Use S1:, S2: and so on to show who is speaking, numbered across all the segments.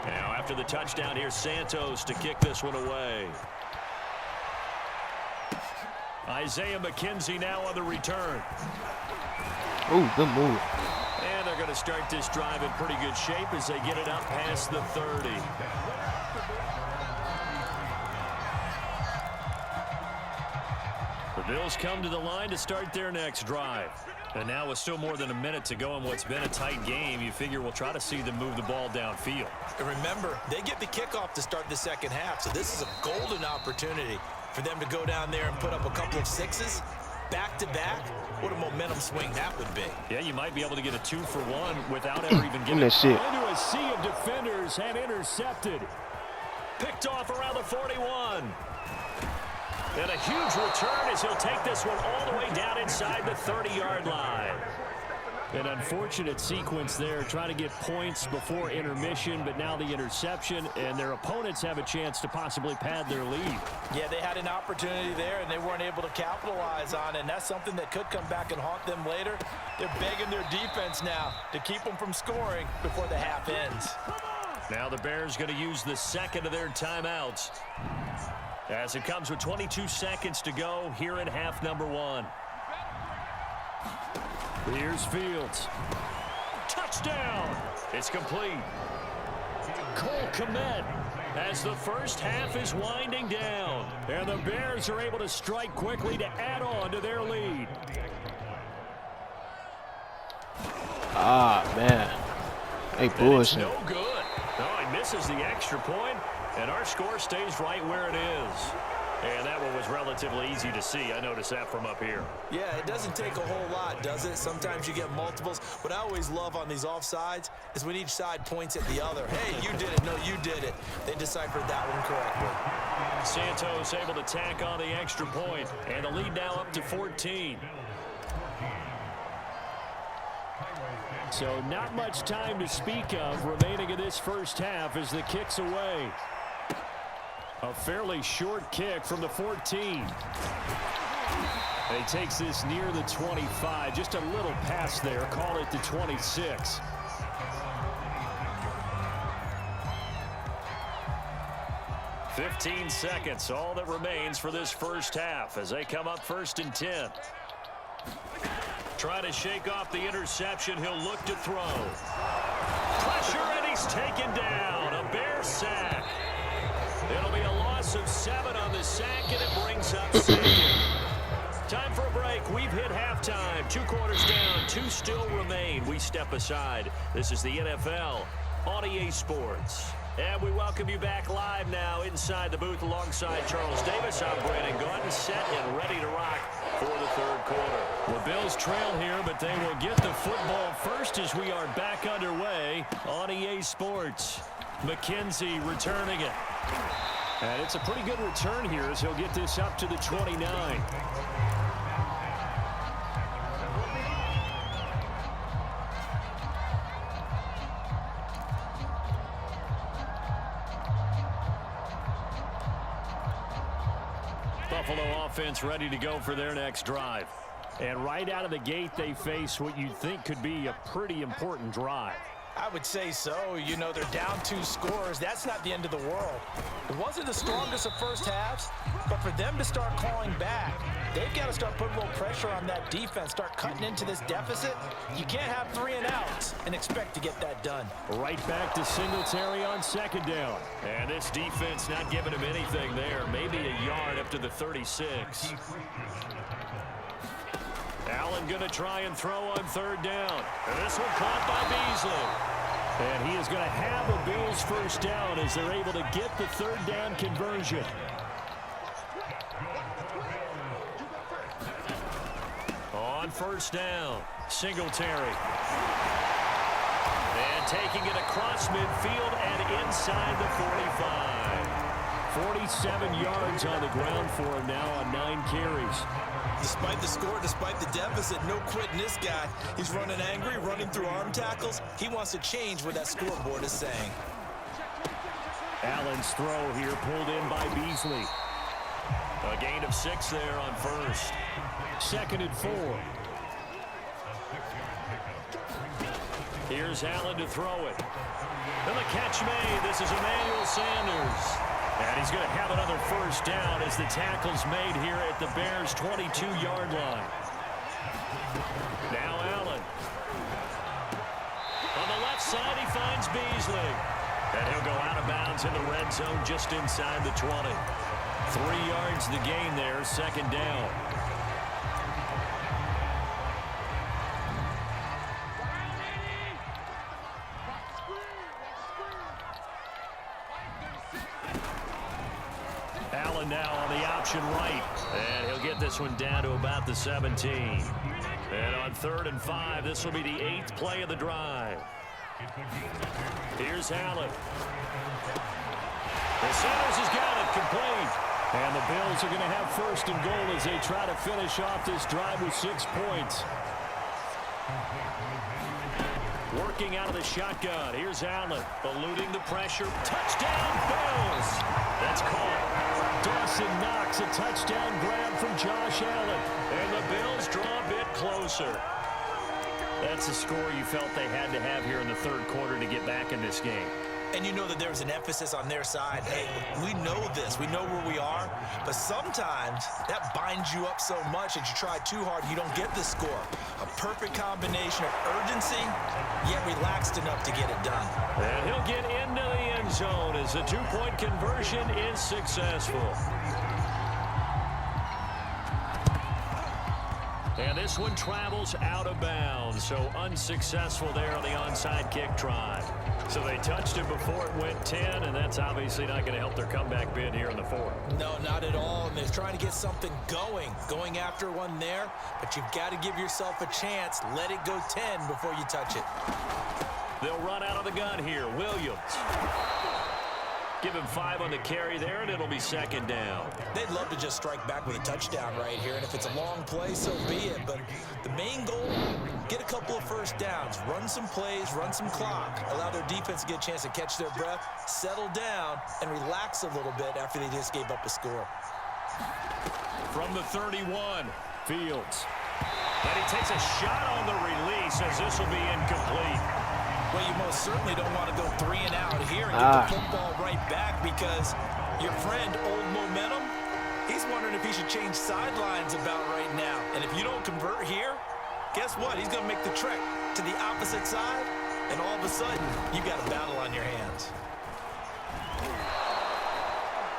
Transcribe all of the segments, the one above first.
S1: Now after the touchdown, here's Santos to kick this one away. Isaiah McKenzie now on the return.
S2: Ooh, good move.
S1: And they're going to start this drive in pretty good shape as they get it up past the 30. The Bills come to the line to start their next drive. And now with still more than a minute to go in what's been a tight game, you figure we'll try to see them move the ball downfield.
S3: And remember, they get the kickoff to start the second half, so this is a golden opportunity for them to go down there and put up a couple of sixes back-to-back. What a momentum swing that would be.
S1: Yeah, you might be able to get a 2-for-1 without ever even getting
S2: that shit.
S1: Into a sea of defenders and intercepted. Picked off around the 41. And a huge return as he'll take this one all the way down inside the 30-yard line. An unfortunate sequence there, trying to get points before intermission, but now the interception, and their opponents have a chance to possibly pad their lead.
S3: Yeah, they had an opportunity there, and they weren't able to capitalize on it, and that's something that could come back and haunt them later. They're begging their defense now to keep them from scoring before the half ends.
S1: Now the Bears going to use the second of their timeouts, as it comes with 22 seconds to go here in half number one. Here's Fields. Touchdown! It's complete. Cole Kmet as the first half is winding down. And the Bears are able to strike quickly to add on to their lead.
S2: Ah, man. Hey, bullshit.
S1: No good. Oh, he misses the extra point, and our score stays right where it is. And that one was relatively easy to see. I noticed that from up here.
S3: Yeah, it doesn't take a whole lot, does it? Sometimes you get multiples. What I always love on these offsides is when each side points at the other. Hey, you did it. No, you did it. They deciphered that one correctly.
S1: Santos able to tack on the extra point, and the lead now up to 14. So not much time to speak of remaining in this first half as the kick's away. A fairly short kick from the 14. He takes this near the 25. Just a little pass there. Call it the 26. "15 seconds, all that remains for this first half as they come up 1st and 10. Trying to shake off the interception. He'll look to throw. Pressure, and he's taken down. A Bear sack. It'll be a loss of 7 on the sack, and it brings up 2nd. Time for a break. We've hit halftime. 2 quarters down. 2 still remain. We step aside. This is the NFL on EA Sports. And we welcome you back live now inside the booth alongside Charles Davis. I'm Brandon Gordon, set and ready to rock for the 3rd quarter. The Bills trail here, but they will get the football first as we are back underway on EA Sports. McKenzie returning it. And it's a pretty good return here as he'll get this up to the 29. Buffalo offense ready to go for their next drive. And right out of the gate, they face what you'd think could be a pretty important drive.
S3: I would say so. You know, they're down 2 scores. That's not the end of the world. It wasn't the strongest of first halves, but for them to start clawing back, they've got to start putting a little pressure on that defense, start cutting into this deficit. You can't have 3 and outs and expect to get that done.
S1: Right back to Singletary on 2nd down. And this defense not giving him anything there. Maybe a yard up to the 36. Allen going to try and throw on 3rd down. And this one caught by Beasley. And he is going to have a Bills first down as they're able to get the 3rd down conversion. On 1st down, Singletary. And taking it across midfield and inside the 45. 47 yards on the ground for him now on 9 carries.
S3: Despite the score, despite the deficit, no quitting this guy. He's running angry, running through arm tackles. He wants to change what that scoreboard is saying.
S1: Allen's throw here pulled in by Beasley. A gain of 6 there on 1st. 2nd and 4. Here's Allen to throw it. And the catch made. This is Emmanuel Sanders. And he's going to have another first down as the tackle's made here at the Bears' 22-yard line. Now Allen. On the left side, he finds Beasley. And he'll go out of bounds in the red zone just inside the 20. 3 yards the gain there, second down. Allen now on the option right. And he'll get this one down to about the 17. And on 3rd and 5, this will be the 8th play of the drive. Here's Allen. The Sanders has got it complete. And the Bills are going to have 1st and goal as they try to finish off this drive with 6 points. Working out of the shotgun. Here's Allen, eluding the pressure. Touchdown, Bills! That's caught. Dawson Knox, a touchdown grab from Josh Allen. And the Bills draw a bit closer. That's a score you felt they had to have here in the 3rd quarter to get back in this game.
S3: And you know that there's an emphasis on their side. Hey, we know this. We know where we are. But sometimes that binds you up so much that you try too hard, you don't get the score. A perfect combination of urgency, yet relaxed enough to get it done.
S1: And he'll get into the end zone as the 2-point conversion is successful. And this one travels out of bounds, so unsuccessful there on the onside kick try. So they touched it before it went 10, and that's obviously not going to help their comeback bid here in the 4th.
S3: No, not at all, and they're trying to get something going after one there, but you've got to give yourself a chance. Let it go 10 before you touch it.
S1: They'll run out of the gun here. Williams. Give him 5 on the carry there, and it'll be 2nd down.
S3: They'd love to just strike back with a touchdown right here, and if it's a long play, so be it. But the main goal, get a couple of first downs, run some plays, run some clock, allow their defense to get a chance to catch their breath, settle down, and relax a little bit after they just gave up a score.
S1: From the 31, Fields. And he takes a shot on the release as this will be incomplete.
S3: Well, you most certainly don't want to go 3 and out here and get the football right back because your friend, Old Momentum, he's wondering if he should change sidelines about right now. And if you don't convert here, guess what? He's going to make the trek to the opposite side, and all of a sudden, you've got a battle on your hands.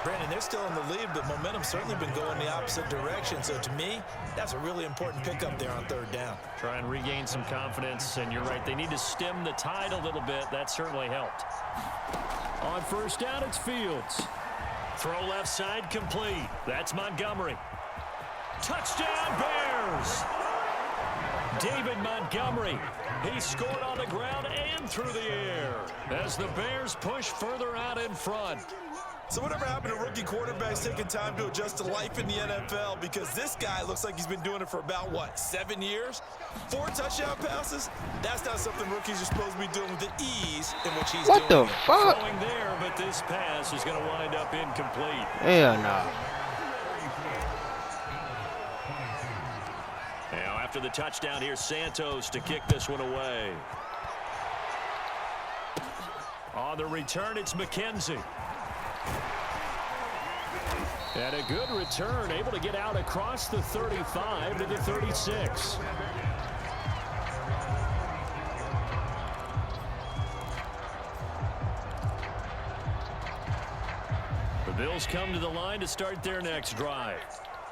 S3: Brandon, they're still in the lead, but momentum's certainly been going the opposite direction. So to me, that's a really important pickup there on 3rd down.
S1: Try and regain some confidence, and you're right. They need to stem the tide a little bit. That certainly helped. On 1st down, it's Fields. Throw left side complete. That's Montgomery. Touchdown, Bears! David Montgomery. He scored on the ground and through the air as the Bears push further out in front.
S3: So whatever happened to rookie quarterbacks taking time to adjust to life in the NFL, because this guy looks like he's been doing it for about, 7 years? 4 touchdown passes? That's not something rookies are supposed to be doing with the ease in which he's doing it.
S2: What the fuck?
S1: Throwing there, but this pass is going to wind up incomplete.
S2: Hell no.
S1: Now after the touchdown, here's Santos to kick this one away. On the return, it's McKenzie. And a good return, able to get out across the 35 to the 36. The Bills come to the line to start their next drive.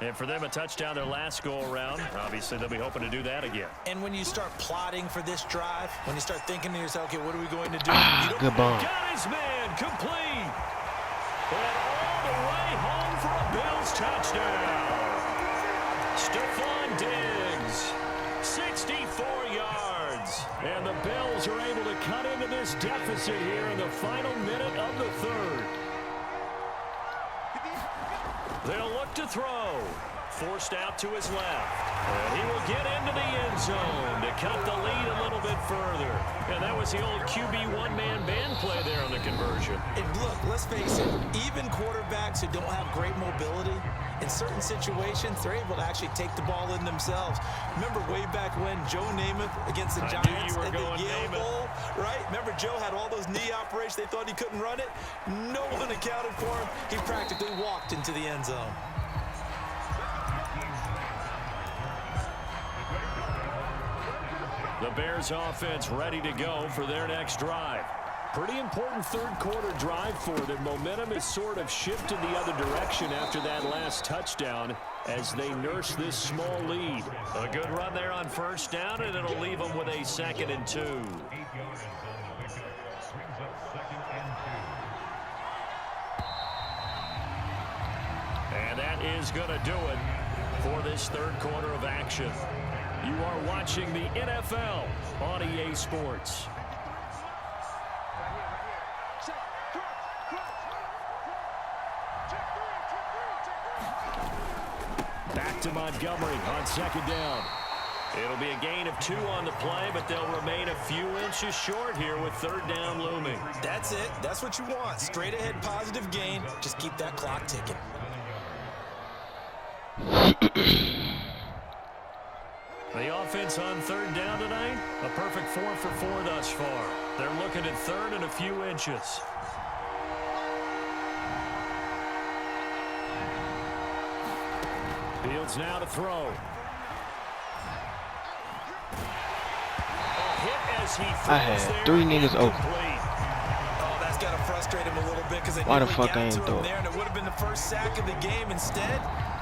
S1: And for them, a touchdown their last go-around. Obviously, they'll be hoping to do that again.
S3: And when you start plotting for this drive, when you start thinking to yourself, okay, what are we going to do?
S2: Good ball.
S1: Got his man, complete. And all the way home for a Bills touchdown. Stephon Diggs, 64 yards. And the Bills are able to cut into this deficit here in the final minute of the 3rd. They'll look to throw. Forced out to his left. And he will get into the end zone to cut the lead a little bit further. And that was the old QB one-man band play there on the conversion.
S3: And look, let's face it, even quarterbacks who don't have great mobility, in certain situations, they're able to actually take the ball in themselves. Remember way back when Joe Namath against the Giants at the Yale Bowl, right? Remember Joe had all those knee operations. They thought he couldn't run it. No one accounted for him. He practically walked into the end zone.
S1: The Bears offense ready to go for their next drive. Pretty important third quarter drive for them. Momentum has sort of shifted the other direction after that last touchdown as they nurse this small lead. A good run there on first down, and it'll leave them with a 2nd and 2. And that is going to do it for this third quarter of action. You are watching the NFL on EA Sports. Back to Montgomery on 2nd down. It'll be a gain of 2 on the play, but they'll remain a few inches short here with 3rd down looming.
S3: That's it. That's what you want. Straight ahead positive gain. Just keep that clock ticking.
S1: The offense on 3rd down tonight, a perfect 4 for 4 thus far. They're looking at 3rd and a few inches. Fields now to throw. A hit as he
S2: I had 3 niggas open.
S3: Oh, that's got to frustrate him a little bit because
S2: Why the fuck I ain't
S3: throw
S2: throw
S3: him
S2: it?
S3: there, and it would have been the first sack of the game. Instead,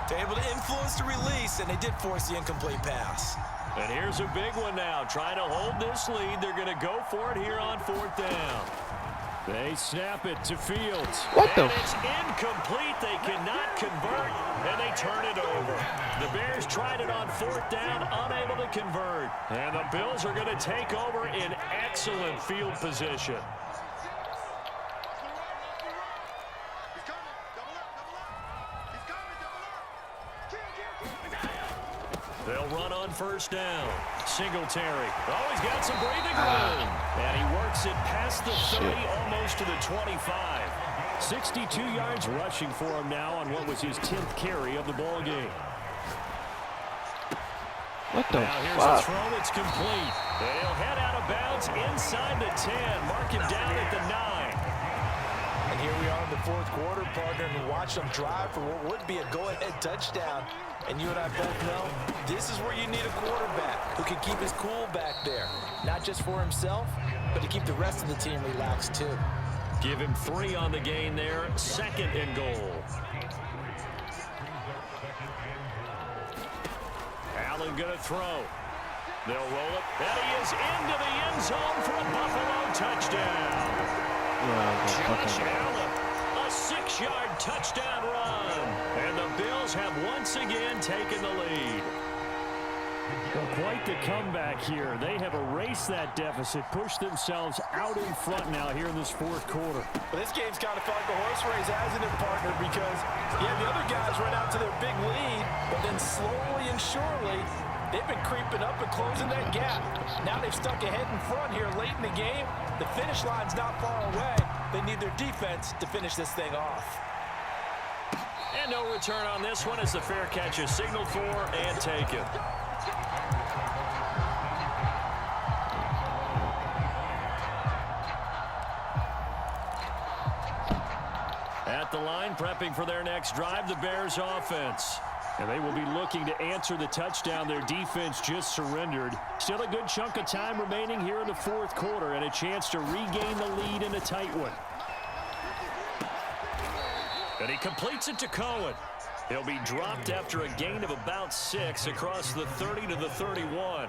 S3: they're able to influence the release, and they did force the incomplete pass.
S1: And here's a big one now. Trying to hold this lead. They're going to go for it here on 4th down. They snap it to Fields.
S2: What the?
S1: And it's incomplete. They cannot convert, and they turn it over. The Bears tried it on 4th down, unable to convert. And the Bills are going to take over in excellent field position. They'll run on 1st down. Singletary. Oh, he's got some breathing room. And he works it past the 30, almost to the 25. 62 yards rushing for him now on what was his 10th carry of the ball game.
S2: What the
S1: now here's
S2: fuck?
S1: a throw that's complete. And he'll head out of bounds inside the 10. Mark him down at the 9.
S3: And here we are in the 4th quarter, partner, and watch them drive for what would be a go-ahead touchdown. And you and I both know this is where you need a quarterback who can keep his cool back there. Not just for himself, but to keep the rest of the team relaxed too.
S1: Give him 3 on the gain there. 2nd and goal. Allen going to throw. They'll roll it. And he is into the end zone for a Buffalo touchdown. Josh Allen, a 6-yard touchdown run. And the Bills have once again taken the lead. Well, quite the comeback here. They have erased that deficit, pushed themselves out in front now here in this 4th quarter.
S3: Well, this game's kind of felt like a horse race, hasn't it, partner? Because, yeah, the other guys run out to their big lead, but then slowly and surely, they've been creeping up and closing that gap. Now they've stuck ahead in front here late in the game. The finish line's not far away. They need their defense to finish this thing off.
S1: And no return on this one as the fair catch is signaled for and taken. At the line, prepping for their next drive, the Bears offense. And they will be looking to answer the touchdown their defense just surrendered. Still a good chunk of time remaining here in the 4th quarter and a chance to regain the lead in a tight one. And he completes it to Cohen. He'll be dropped after a gain of about 6 across the 30 to the 31.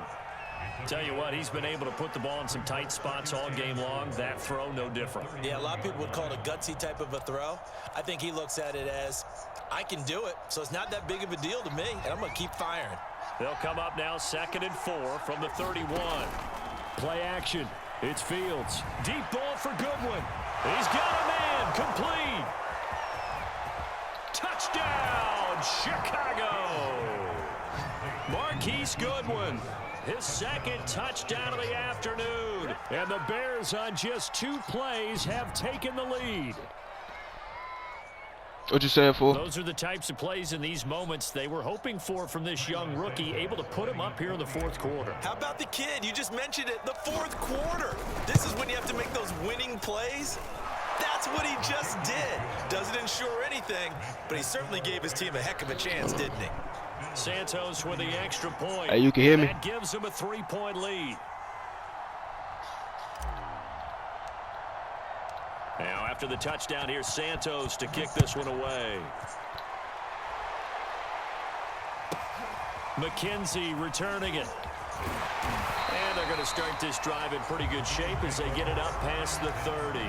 S1: Tell you what, he's been able to put the ball in some tight spots all game long. That throw, no different.
S3: Yeah, a lot of people would call it a gutsy type of a throw. I think he looks at it as, I can do it, so it's not that big of a deal to me, and I'm going to keep firing.
S1: They'll come up now 2nd and 4 from the 31. Play action. It's Fields. Deep ball for Goodwin. He's got a man. Complete. Touchdown, Chicago. Marquise Goodwin, his second touchdown of the afternoon. And the Bears on just 2 plays have taken the lead.
S2: What you saying, fool?
S1: Those are the types of plays in these moments they were hoping for from this young rookie, able to put him up here in the 4th quarter.
S4: How about the kid? You just mentioned it, the 4th quarter. This is when you have to make those winning plays. That's what he just did. Doesn't ensure anything, but he certainly gave his team a heck of a chance, didn't he?
S1: Santos with the extra point.
S2: Hey, you can hear me?
S1: That gives him a 3-point lead. Now, after the touchdown, here's Santos to kick this one away. McKenzie returning it. And they're going to start this drive in pretty good shape as they get it up past the 30.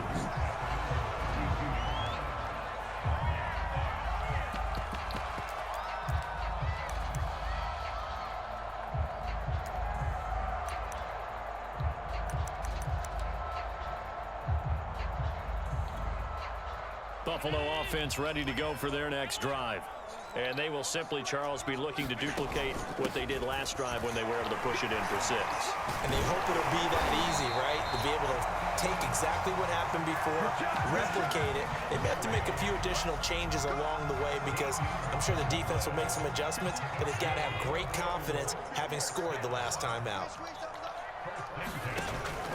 S1: Buffalo offense ready to go for their next drive. And they will simply, Charles, be looking to duplicate what they did last drive when they were able to push it in for 6.
S3: And they hope it'll be that easy, right? To be able to take exactly what happened before, replicate it. They may have to make a few additional changes along the way because I'm sure the defense will make some adjustments, but they've got to have great confidence having scored the last time out.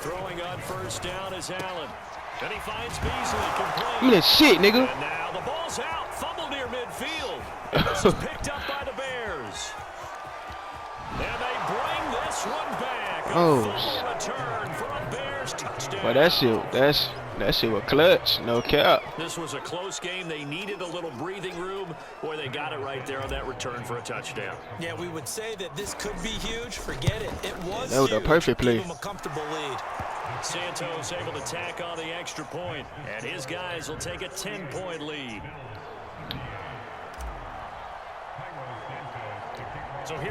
S1: Throwing on first down is Allen. And he finds Beasley complete.
S2: Give me that shit, nigga.
S1: And now the ball's out. Fumble near midfield. And this is picked up by the Bears. And they bring this one back. A fumble return for a Bears touchdown.
S2: Well, that shit was clutch. No cap.
S1: This was a close game. They needed a little breathing room. Boy, they got it right there on that return for a touchdown.
S3: Yeah, we would say that this could be huge. Forget it. It was
S2: that was
S3: huge.
S2: a perfect play.
S3: Give them a comfortable lead.
S1: Santos able to tack on the extra point, and his guys will take a 10-point lead. So here